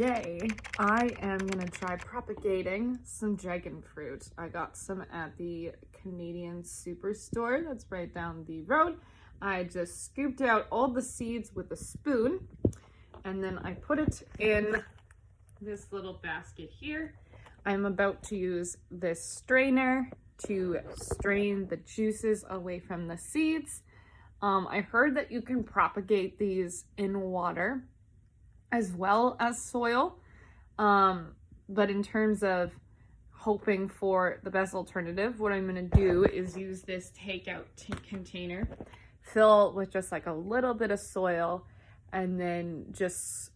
today I am gonna try propagating some dragon fruit. I got some at the Canadian Superstore that's right down the road. I just scooped out all the seeds with a spoon and then I put it in this little basket here. I'm about to use this strainer to strain the juices away from the seeds. I heard that you can propagate these in water as well as soil, but in terms of hoping for the best alternative, what I'm going to do is use this takeout container, fill with just like a little bit of soil, and then just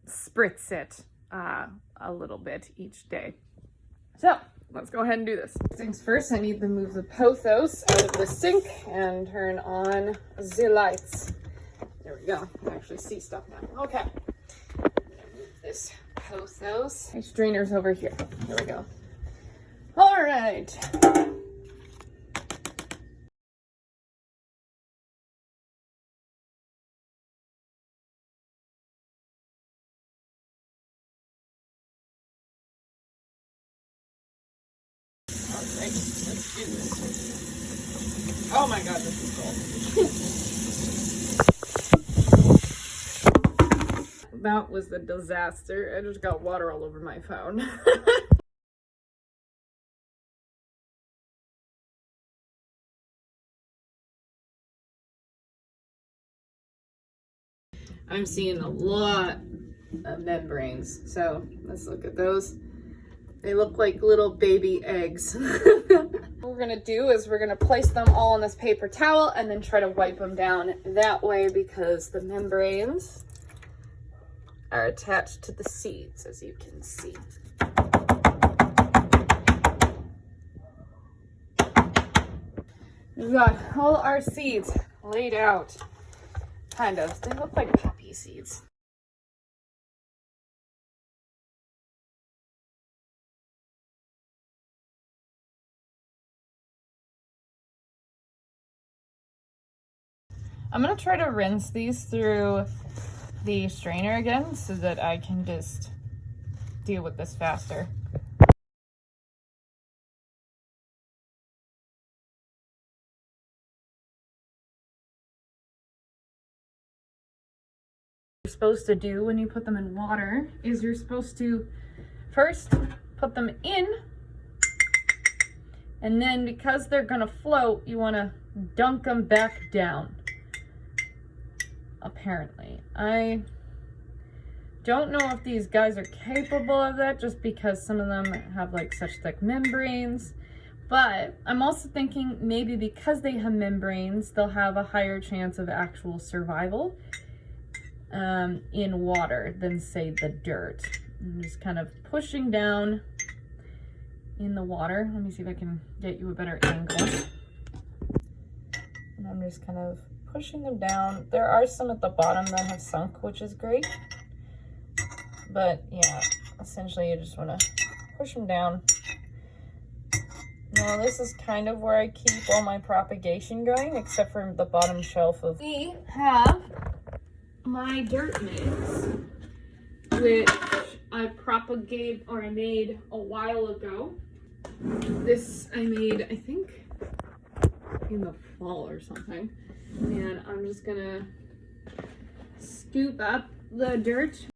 spritz it a little bit each day. So let's go ahead and do this. Things first, I need to move the pothos out of the sink and turn on the lights. There we go. I can actually see stuff now. Okay. I'm gonna move this pothos. My strainer's over here. There we go. All right. Alright, let's do this. Oh my god, this is cold. That was a disaster. I just got water all over my phone. I'm seeing a lot of membranes, so let's look at those. They look like little baby eggs. What we're gonna do is we're gonna place them all on this paper towel and then try to wipe them down that way, because the membranes are attached to the seeds, as you can see. We've got all our seeds laid out, kind of. They look like poppy seeds. I'm gonna try to rinse these through the strainer again so that I can just deal with this faster. You're supposed to do when you put them in water is you're supposed to first put them in, and then because they're gonna float, you want to dunk them back down. Apparently, I don't know if these guys are capable of that, just because some of them have like such thick membranes, but I'm also thinking maybe because they have membranes, they'll have a higher chance of actual survival in water than, say, the dirt. I'm just kind of pushing down in the water. Let me see if I can get you a better angle. And I'm just kind of pushing them down. There are some at the bottom that have sunk, which is great. But yeah, essentially you just want to push them down. Now this is kind of where I keep all my propagation going, except for the bottom shelf of... We have my dirt mix, which I made a while ago. This I made, I think, in the fall or something. And I'm just gonna scoop up the dirt.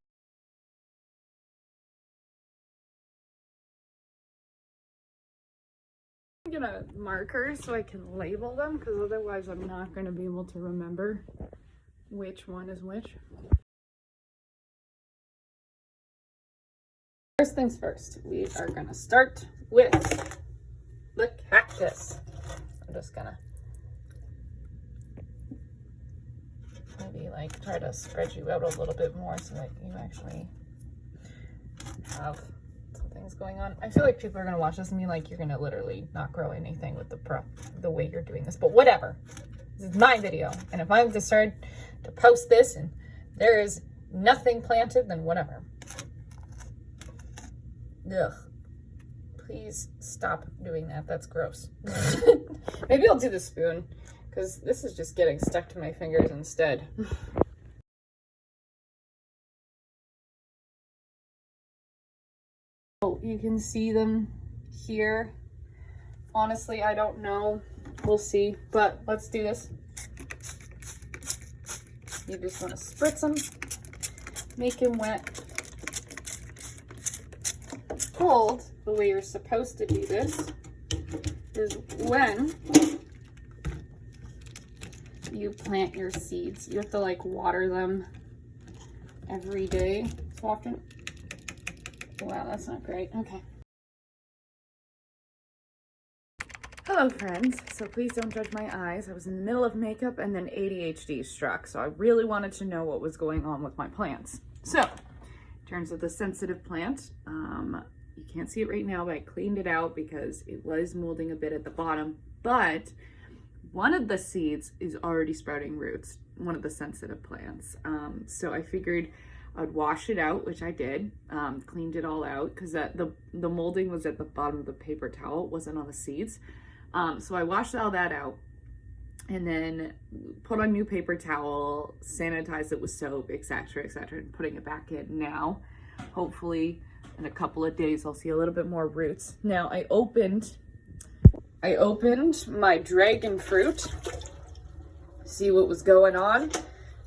I'm gonna marker so I can label them, because otherwise I'm not gonna be able to remember which one is which. First things first, we are gonna start with the cactus. I'm just gonna maybe like try to spread you out a little bit more so that you actually have some things going on. I feel like people are gonna watch this and be like, you're gonna literally not grow anything with the way you're doing this, but whatever. This is my video, and if I'm decided to post this and there is nothing planted, then whatever. Ugh. Please stop doing that. That's gross. Maybe I'll do the spoon, because this is just getting stuck to my fingers instead. Oh, you can see them here. Honestly, I don't know. We'll see, but let's do this. You just want to spritz them, make them wet. Told the way you're supposed to do this is when you plant your seeds. You have to like water them every day. So often. Wow, that's not great. Okay. Hello friends, so please don't judge my eyes. I was in the middle of makeup and then ADHD struck, so I really wanted to know what was going on with my plants. So, in terms of the sensitive plant, you can't see it right now, but I cleaned it out because it was molding a bit at the bottom, but one of the seeds is already sprouting roots, one of the sensitive plants. So I figured I'd wash it out, which I did, cleaned it all out because the molding was at the bottom of the paper towel, it wasn't on the seeds. So I washed all that out and then put on new paper towel, sanitized it with soap, etc., etc., and putting it back in now. Hopefully in a couple of days I'll see a little bit more roots. Now I opened my dragon fruit, see what was going on,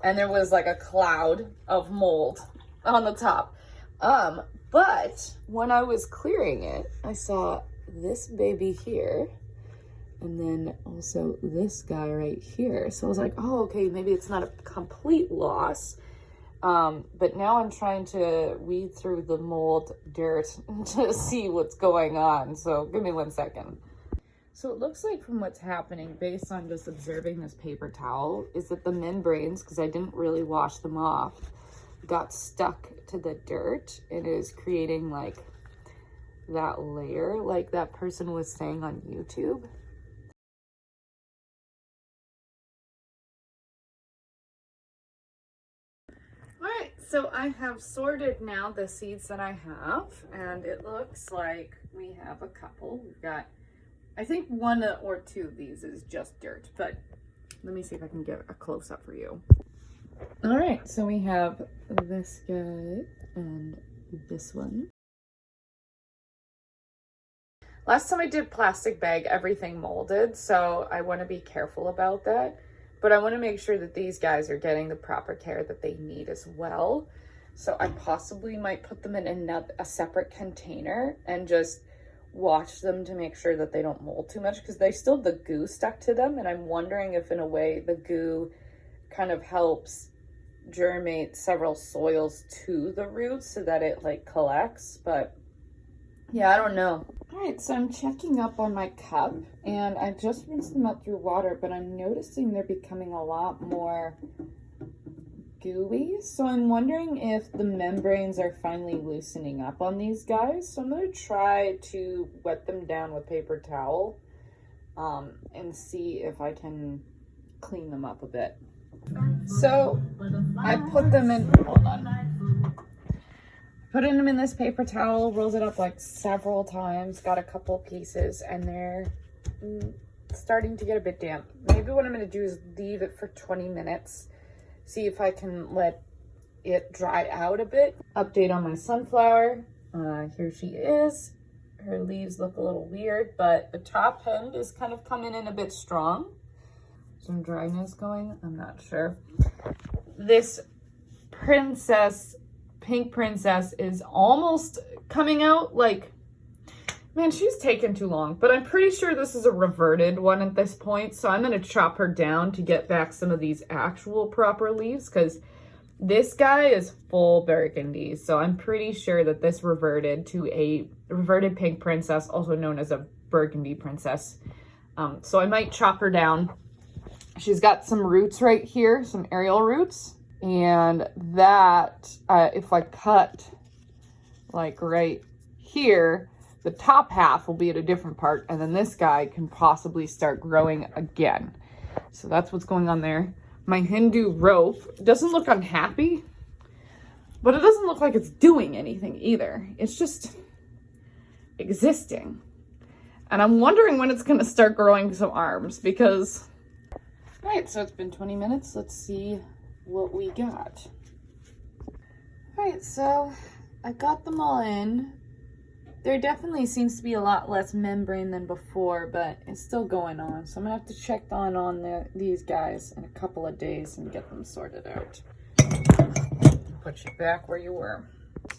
and there was like a cloud of mold on the top. But when I was clearing it, I saw this baby here, and then also this guy right here. So I was like, oh, okay, maybe it's not a complete loss. But now I'm trying to weed through the mold dirt to see what's going on. So give me 1 second. So it looks like from what's happening, based on just observing this paper towel, is that the membranes, because I didn't really wash them off, got stuck to the dirt. It is creating like that layer, like that person was saying on YouTube. Alright, so I have sorted now the seeds that I have, and it looks like we have a couple. We've got, I think 1 or 2 of these is just dirt, but let me see if I can get a close-up for you. All right, so we have this guy and this one. Last time I did plastic bag, everything molded, so I want to be careful about that. But I want to make sure that these guys are getting the proper care that they need as well. So I possibly might put them in a separate container and just wash them to make sure that they don't mold too much, because they still have the goo stuck to them, and I'm wondering if in a way the goo kind of helps germinate several soils to the roots so that it like collects. But yeah, I don't know. All right, so I'm checking up on my cup, and I just rinsed them out through water, but I'm noticing they're becoming a lot more gooey. So I'm wondering if the membranes are finally loosening up on these guys. So I'm gonna try to wet them down with paper towel and see if I can clean them up a bit. So I put them in, hold on. Putting them in this paper towel, rolls it up like several times, got a couple pieces, and they're starting to get a bit damp. Maybe what I'm gonna do is leave it for 20 minutes, see if I can let it dry out a bit. Update on my sunflower. Here she is. Her leaves look a little weird, but the top end is kind of coming in a bit strong. Some dryness going, I'm not sure. This pink princess is almost coming out. Like, man, she's taken too long, but I'm pretty sure this is a reverted one at this point. So I'm going to chop her down to get back some of these actual proper leaves, because this guy is full burgundy. So I'm pretty sure that this reverted to a reverted pink princess, also known as a burgundy princess. So I might chop her down. She's got some roots right here, some aerial roots. And that, if I cut like right here, the top half will be at a different part, and then this guy can possibly start growing again. So that's what's going on there. My Hindu rope doesn't look unhappy, but it doesn't look like it's doing anything either. It's just existing. And I'm wondering when it's gonna start growing some arms, because, all right, so it's been 20 minutes. Let's see what we got. All right, so I got them all in. There definitely seems to be a lot less membrane than before, but it's still going on. So I'm gonna have to check on these guys in a couple of days and get them sorted out. Put you back where you were.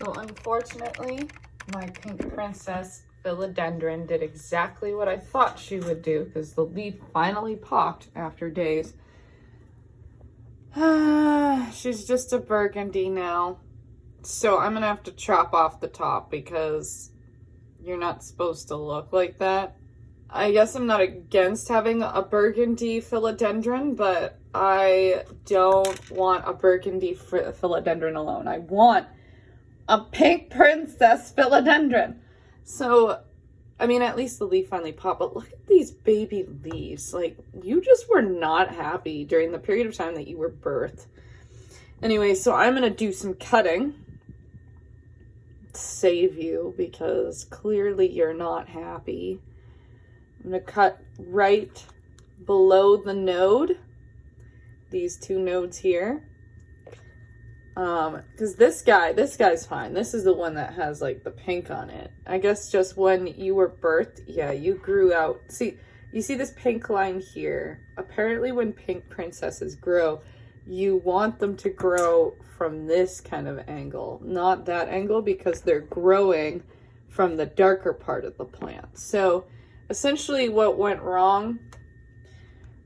So unfortunately, my pink princess philodendron did exactly what I thought she would do, because the leaf finally popped after days. She's just a burgundy now. So I'm gonna have to chop off the top because you're not supposed to look like that. I guess I'm not against having a burgundy philodendron, but I don't want a burgundy philodendron alone. I want a pink princess philodendron. So, I mean, at least the leaf finally popped, but look at these baby leaves. Like, you just were not happy during the period of time that you were birthed. Anyway, so I'm gonna do some cutting. Save you, because clearly you're not happy. I'm gonna cut right below the node, these two nodes here, because this guy's fine. This is the one that has like the pink on it. I guess just when you were birthed, yeah, you grew out. See, you see this pink line here? Apparently when pink princesses grow, you want them to grow from this kind of angle, not that angle, because they're growing from the darker part of the plant. So essentially what went wrong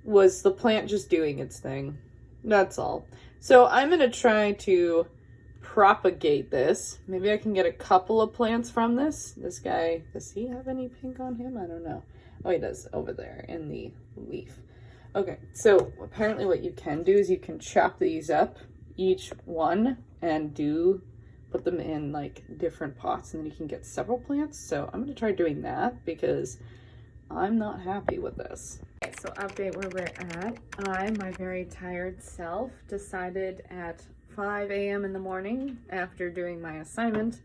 was the plant just doing its thing. That's all. So I'm going to try to propagate this. Maybe I can get a couple of plants from this. This guy, does he have any pink on him? I don't know. Oh, he does over there in the leaf. Okay, so apparently what you can do is you can chop these up, each one, and put them in like different pots, and then you can get several plants. So I'm going to try doing that because I'm not happy with this. Okay, so update where we're at. I, my very tired self, decided at 5 a.m. in the morning after doing my assignment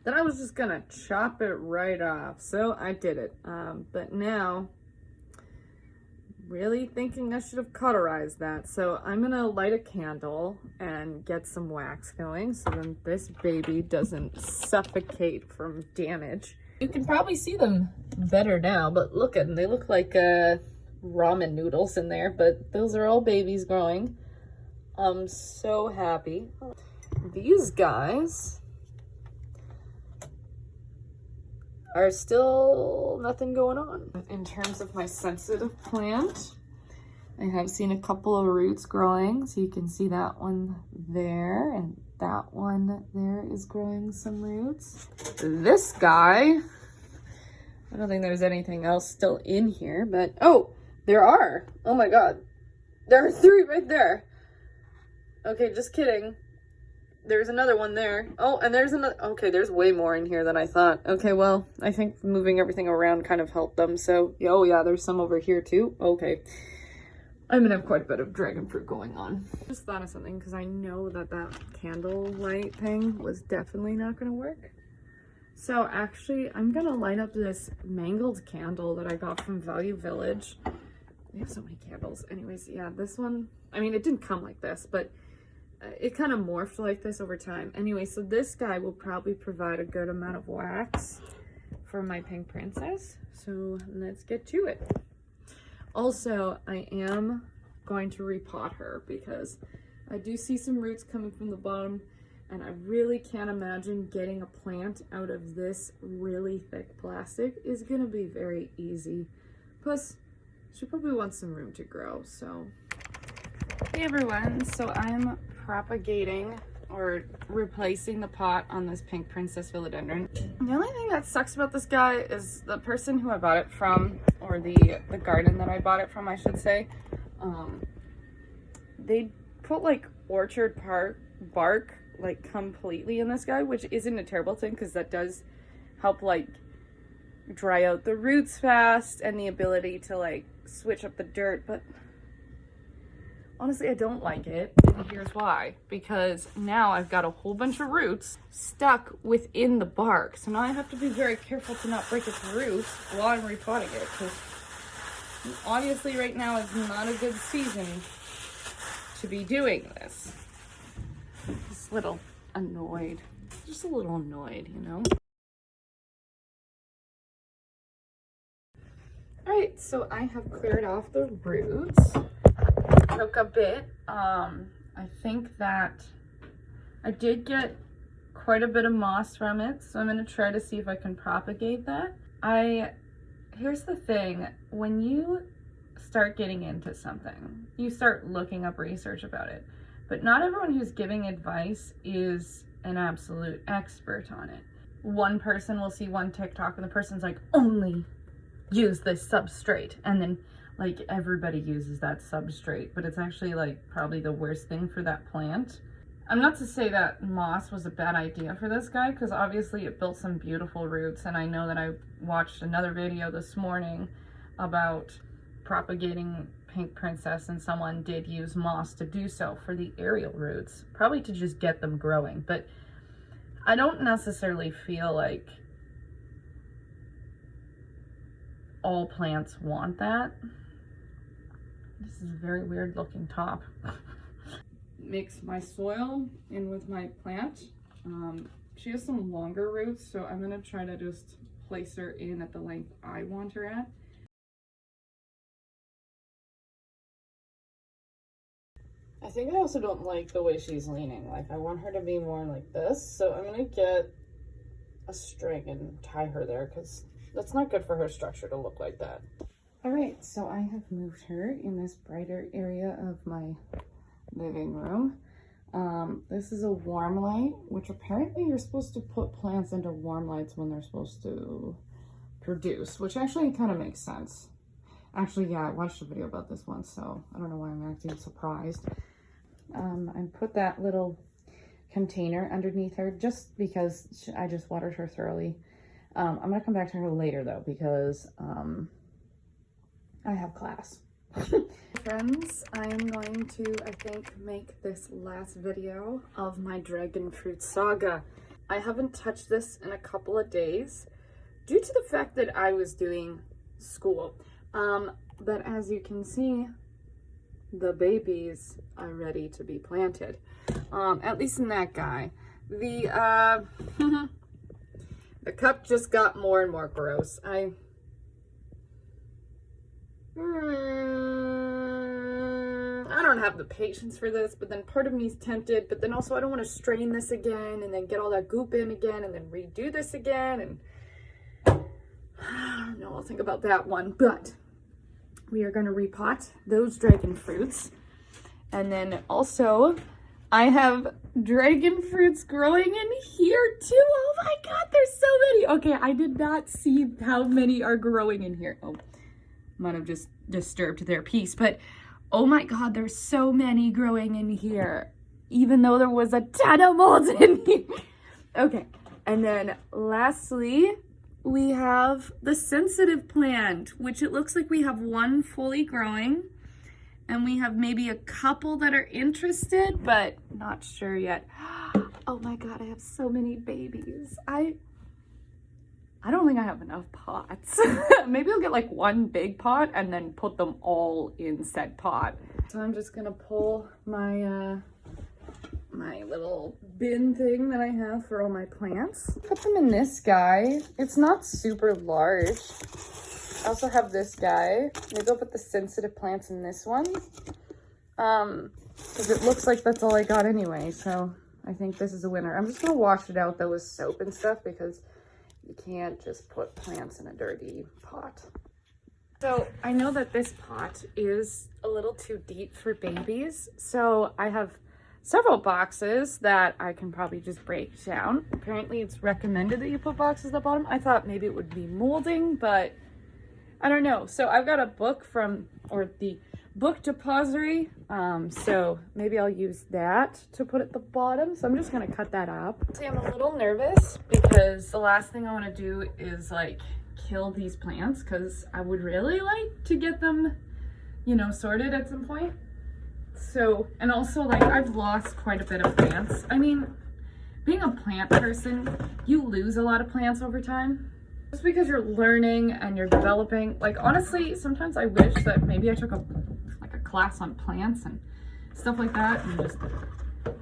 that I was just going to chop it right off. So I did it. But now, really thinking I should have cauterized that. So I'm gonna light a candle and get some wax going so then this baby doesn't suffocate from damage. You can probably see them better now, but look at them. They look like ramen noodles in there, but those are all babies growing. I'm so happy. These guys are still nothing going on. In terms of my sensitive plant, I have seen a couple of roots growing. So you can see that one there, and that one there is growing some roots. This guy, I don't think there's anything else still in here, but oh, there are. Oh my God. There are 3 right there. Okay, just kidding. There's another one there. Oh, and there's another. Okay, there's way more in here than I thought. Okay, well, I think moving everything around kind of helped them. So, oh yeah, there's some over here too. Okay. I'm gonna have quite a bit of dragon fruit going on. Just thought of something, because I know that candle light thing was definitely not gonna work. So actually, I'm gonna light up this mangled candle that I got from Value Village. They have so many candles. Anyways, yeah, this one, I mean, it didn't come like this, but it kind of morphed like this over time. Anyway, so this guy will probably provide a good amount of wax for my pink princess. So let's get to it. Also, I am going to repot her because I do see some roots coming from the bottom, and I really can't imagine getting a plant out of this really thick plastic is going to be very easy. Plus, she probably wants some room to grow, so. Hey everyone, so I'm propagating or replacing the pot on this pink princess philodendron. The only thing that sucks about this guy is the person who I bought it from, or the garden that I bought it from, I should say, they put like orchard bark like completely in this guy, which isn't a terrible thing because that does help like dry out the roots fast and the ability to like switch up the dirt, but honestly, I don't like it, and here's why. Because now I've got a whole bunch of roots stuck within the bark. So now I have to be very careful to not break its roots while I'm repotting it. Because obviously right now is not a good season to be doing this. Just a little annoyed. Just a little annoyed, you know? All right, so I have cleared off the roots. Took a bit. I think that I did get quite a bit of moss from it, so I'm gonna try to see if I can propagate that. Here's the thing, when you start getting into something, you start looking up research about it, but not everyone who's giving advice is an absolute expert on it. One person will see one TikTok and the person's like, only use this substrate, and then like everybody uses that substrate, but it's actually like probably the worst thing for that plant. I'm not to say that moss was a bad idea for this guy, because obviously it built some beautiful roots, and I know that I watched another video this morning about propagating pink princess, and someone did use moss to do so for the aerial roots, probably to just get them growing. But I don't necessarily feel like all plants want that. This is a very weird looking top. Mix my soil in with my plant. She has some longer roots, so I'm gonna try to just place her in at the length I want her at. I think I also don't like the way she's leaning. Like, I want her to be more like this, so I'm gonna get a string and tie her there, because that's not good for her structure to look like that. All right, so I have moved her in this brighter area of my living room. This is a warm light, which apparently you're supposed to put plants into warm lights when they're supposed to produce, which actually kind of makes sense. Actually, yeah, I watched a video about this one, so I don't know why I'm acting surprised. I put that little container underneath her just because I just watered her thoroughly. I'm gonna come back to her later though, because I have class. Friends, I am going to, I think, make this last video of my dragon fruit saga. I haven't touched this in a couple of days due to the fact that I was doing school. But as you can see, the babies are ready to be planted. At least in that guy. The the cup just got more and more gross. I don't have the patience for this, but then part of me is tempted, but then also I don't want to strain this again and then get all that goop in again and then redo this again, and I don't know, I'll think about that one. But we are going to repot those dragon fruits, and then also I have dragon fruits growing in here too. Oh my god, there's so many. Okay, I did not see how many are growing in here. Oh, might have just disturbed their peace, but oh my god, there's so many growing in here, even though there was a ton of molds in here. Okay, and then lastly, we have the sensitive plant, which it looks like we have one fully growing, and we have maybe a couple that are interested, but not sure yet. Oh my god, I have so many babies. I don't think I have enough pots. Maybe I'll get like one big pot and then put them all in said pot. So I'm just gonna pull my my little bin thing that I have for all my plants. Put them in this guy. It's not super large. I also have this guy. Maybe I'll put the sensitive plants in this one. Because it looks like that's all I got anyway. So I think this is a winner. I'm just gonna wash it out though with soap and stuff, because you can't just put plants in a dirty pot. So I know that this pot is a little too deep for babies, so I have several boxes that I can probably just break down. Apparently it's recommended that you put boxes at the bottom. I thought maybe it would be molding, but I don't know. So I've got a book from, or the book depository, so maybe I'll use that to put at the bottom. So I'm just gonna cut that up. See, I'm a little nervous because the last thing I want to do is like kill these plants, because I would really like to get them, you know, sorted at some point. So, and also like I've lost quite a bit of plants. I mean, being a plant person, you lose a lot of plants over time. Just because you're learning and you're developing. Like honestly, sometimes I wish that maybe I took a class on plants and stuff like that, and just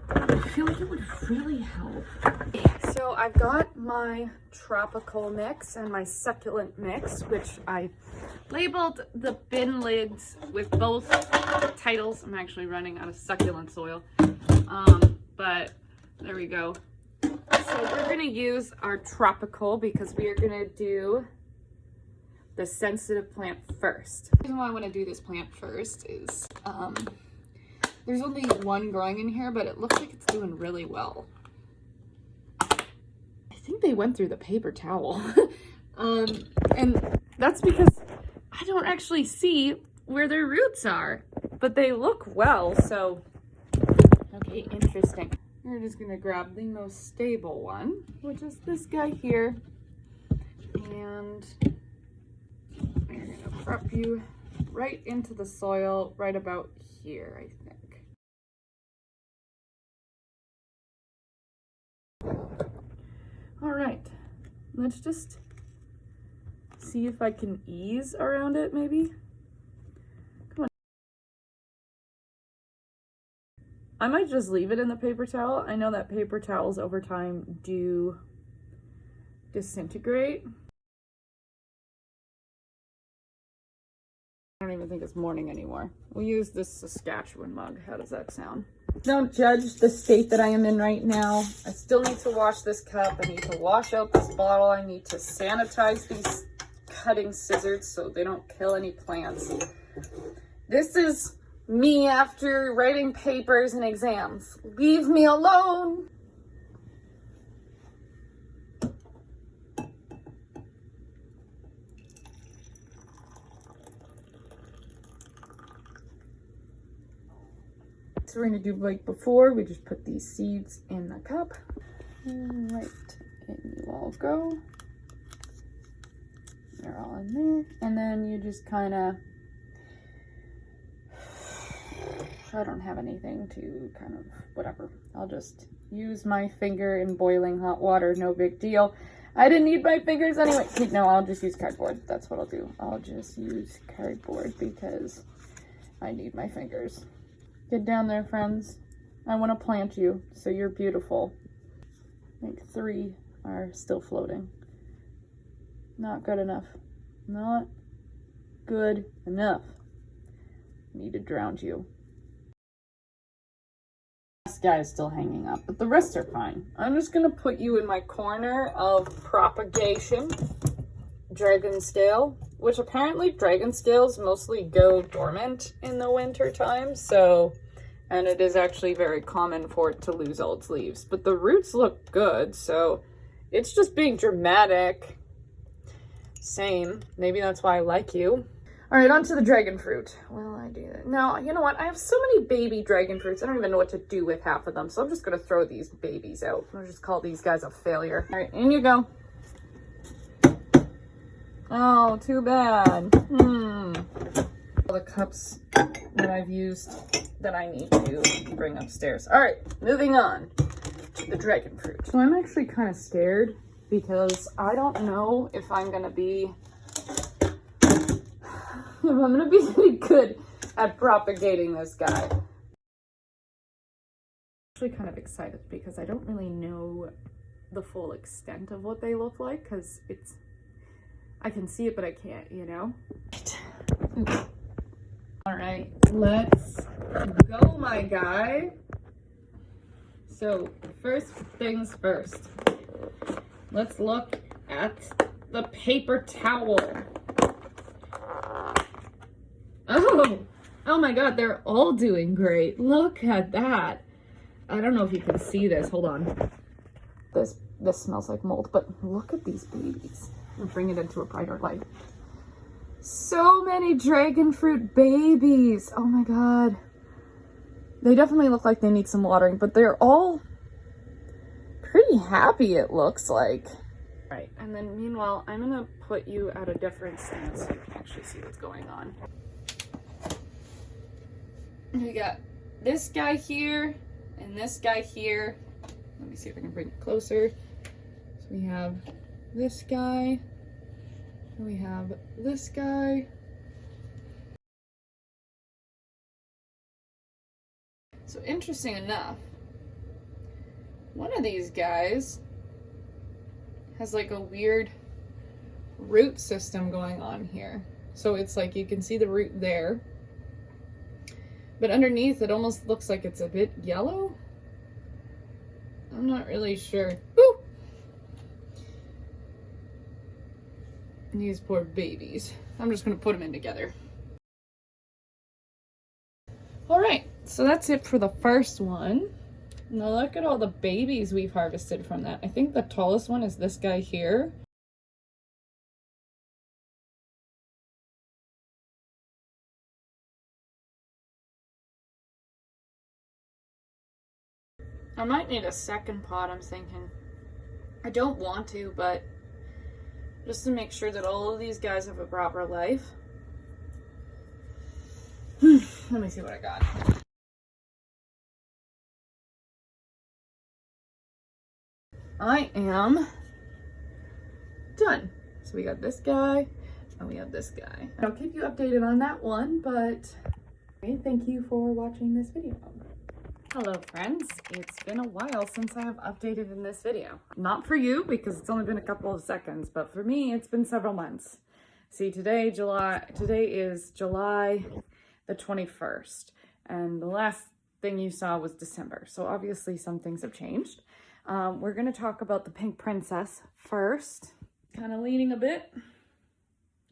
I feel like it would really help. So I've got my tropical mix and my succulent mix, which I labeled the bin lids with both titles. I'm actually running out of succulent soil, but there we go. So we're gonna use our tropical because we are gonna do the sensitive plant first. The reason why I want to do this plant first is there's only one growing in here, but it looks like it's doing really well. I think they went through the paper towel. And that's because I don't actually see where their roots are, but they look well, so okay, interesting. We're just gonna grab the most stable one, which is this guy here, and we're gonna prep you right into the soil, right about here, I think. All right, let's just see if I can ease around it, maybe. Come on. I might just leave it in the paper towel. I know that paper towels over time do disintegrate. I don't even think it's morning anymore. We'll use this Saskatchewan mug. How does that sound? Don't judge the state that I am in right now. I still need to wash this cup. I need to wash out this bottle. I need to sanitize these cutting scissors so they don't kill any plants. This is me after writing papers and exams. Leave me alone. So we're gonna do like before, we just put these seeds in the cup. Right, in you all go. They're all in there. And then you just kind of, I don't have anything to kind of, whatever. I'll just use my finger in boiling hot water, no big deal. I didn't need my fingers anyway. No, I'll just use cardboard. That's what I'll do. I'll just use cardboard because I need my fingers. Get down there, friends. I want to plant you, so you're beautiful. I think 3 are still floating. Not good enough. Not good enough. Need to drown you. This guy is still hanging up, but the rest are fine. I'm just gonna put you in my corner of propagation. Dragon scale, which apparently dragon scales mostly go dormant in the winter time, so, and it is actually very common for it to lose all its leaves, but the roots look good, so it's just being dramatic. Same, maybe that's why I like you. All right, on to the dragon fruit. Well, I do that. Now, you know what? I have so many baby dragon fruits. I don't even know what to do with half of them, so I'm just gonna throw these babies out. I'll just call these guys a failure. All right, in you go. Oh, too bad. All the cups that I've used that I need to bring upstairs. All right, moving on to the dragon fruit. So I'm actually kind of scared because I don't know if I'm gonna be really good at propagating this guy. I'm actually kind of excited because I don't really know the full extent of what they look like because I can see it, but I can't, you know? All right, let's go, my guy. So, first things first. Let's look at the paper towel. Oh my God, they're all doing great. Look at that. I don't know if you can see this. Hold on. This smells like mold, but look at these babies. And bring it into a brighter light. So many dragon fruit babies. Oh my God. They definitely look like they need some watering, but they're all pretty happy, it looks like. Right, and then meanwhile, I'm gonna put you at a different stance so you can actually see what's going on. We got this guy here and this guy here. Let me see if I can bring it closer. So we have this guy, and we have this guy. So interesting enough, One of these guys has like a weird root system going on here. So it's like you can see the root there, but underneath it almost looks like it's a bit yellow. I'm not really sure. Woo! These poor babies. I'm just gonna put them in together. All right, so that's it for the first one. Now look at all the babies we've harvested from that. I think the tallest one is this guy here. I might need a second pot, I'm thinking. I don't want to, but just to make sure that all of these guys have a proper life. Let me see what I got. I am done. So we got this guy and we have this guy. I'll keep you updated on that one, but thank you for watching this video. Hello friends, it's been a while since I have updated in this video. Not for you because it's only been a couple of seconds, but for me it's been several months. See, today is July the 21st, and the last thing you saw was December, so obviously some things have changed. We're gonna talk about the pink princess first. Kind of leaning a bit.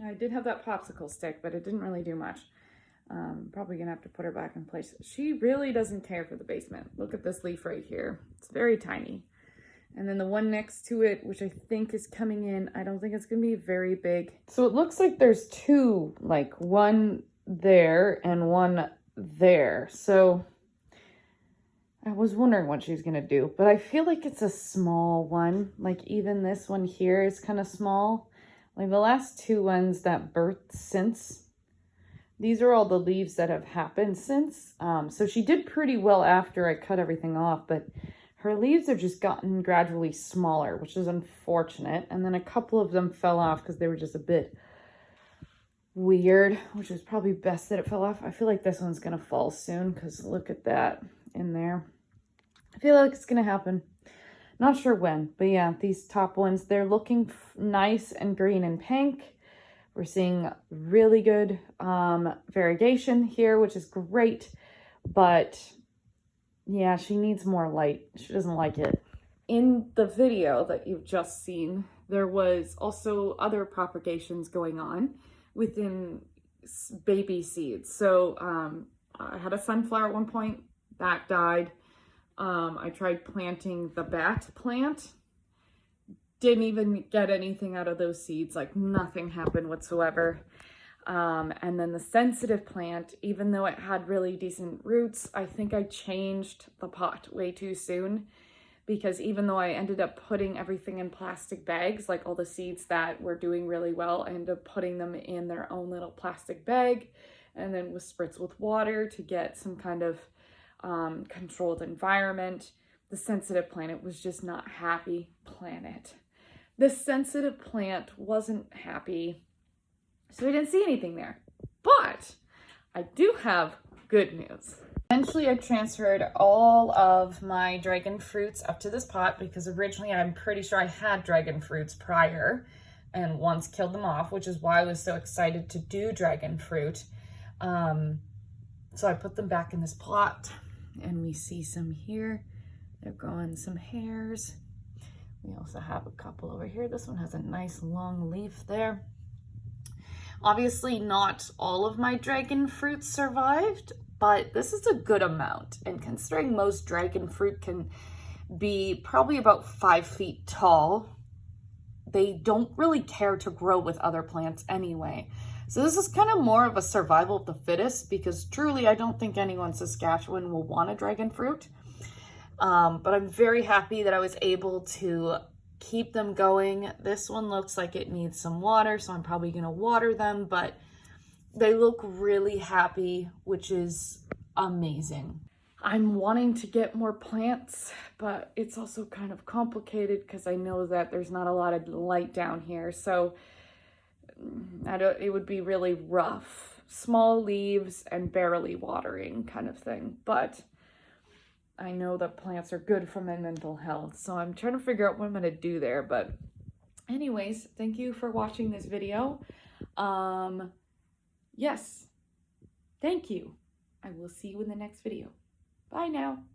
I did have that popsicle stick, but it didn't really do much. Probably gonna have to put her back in place. She really doesn't care for the basement. Look at this leaf right here. It's very tiny. And then the one next to it, which I think is coming in, I don't think it's gonna be very big. So it looks like there's two, like one there and one there. So I was wondering what she's gonna do, but I feel like it's a small one. Like even this one here is kind of small. Like the last two ones that birthed since, these are all the leaves that have happened since. So she did pretty well after I cut everything off, but her leaves have just gotten gradually smaller, which is unfortunate. And then a couple of them fell off because they were just a bit weird, which is probably best that it fell off. I feel like this one's gonna fall soon because look at that in there. I feel like it's gonna happen. Not sure when, but yeah, these top ones, they're looking nice and green and pink. We're seeing really good variegation here, which is great, but yeah, she needs more light. She doesn't like it. In the video that you've just seen, there was also other propagations going on within baby seeds. So I had a sunflower at one point, that died. I tried planting the bat plant. Didn't even get anything out of those seeds, like nothing happened whatsoever. And then the sensitive plant, even though it had really decent roots, I think I changed the pot way too soon, because even though I ended up putting everything in plastic bags, like all the seeds that were doing really well, I ended up putting them in their own little plastic bag and then was spritzed with water to get some kind of controlled environment. The sensitive plant, it was just not happy planet. The sensitive plant wasn't happy, so we didn't see anything there. But I do have good news. Eventually I transferred all of my dragon fruits up to this pot because originally I'm pretty sure I had dragon fruits prior and once killed them off, which is why I was so excited to do dragon fruit. So I put them back in this pot and we see some here. They're growing some hairs. We also have a couple over here. This one has a nice long leaf there. Obviously not all of my dragon fruits survived, but this is a good amount. And considering most dragon fruit can be probably about 5 feet tall, they don't really care to grow with other plants anyway. So this is kind of more of a survival of the fittest, because truly I don't think anyone in Saskatchewan will want a dragon fruit. But I'm very happy that I was able to keep them going. This one looks like it needs some water, so I'm probably going to water them, but they look really happy, which is amazing. I'm wanting to get more plants, but it's also kind of complicated because I know that there's not a lot of light down here, so it would be really rough. Small leaves and barely watering kind of thing, but I know that plants are good for my mental health, so I'm trying to figure out what I'm gonna do there. But anyways, thank you for watching this video. Yes, thank you. I will see you in the next video. Bye now.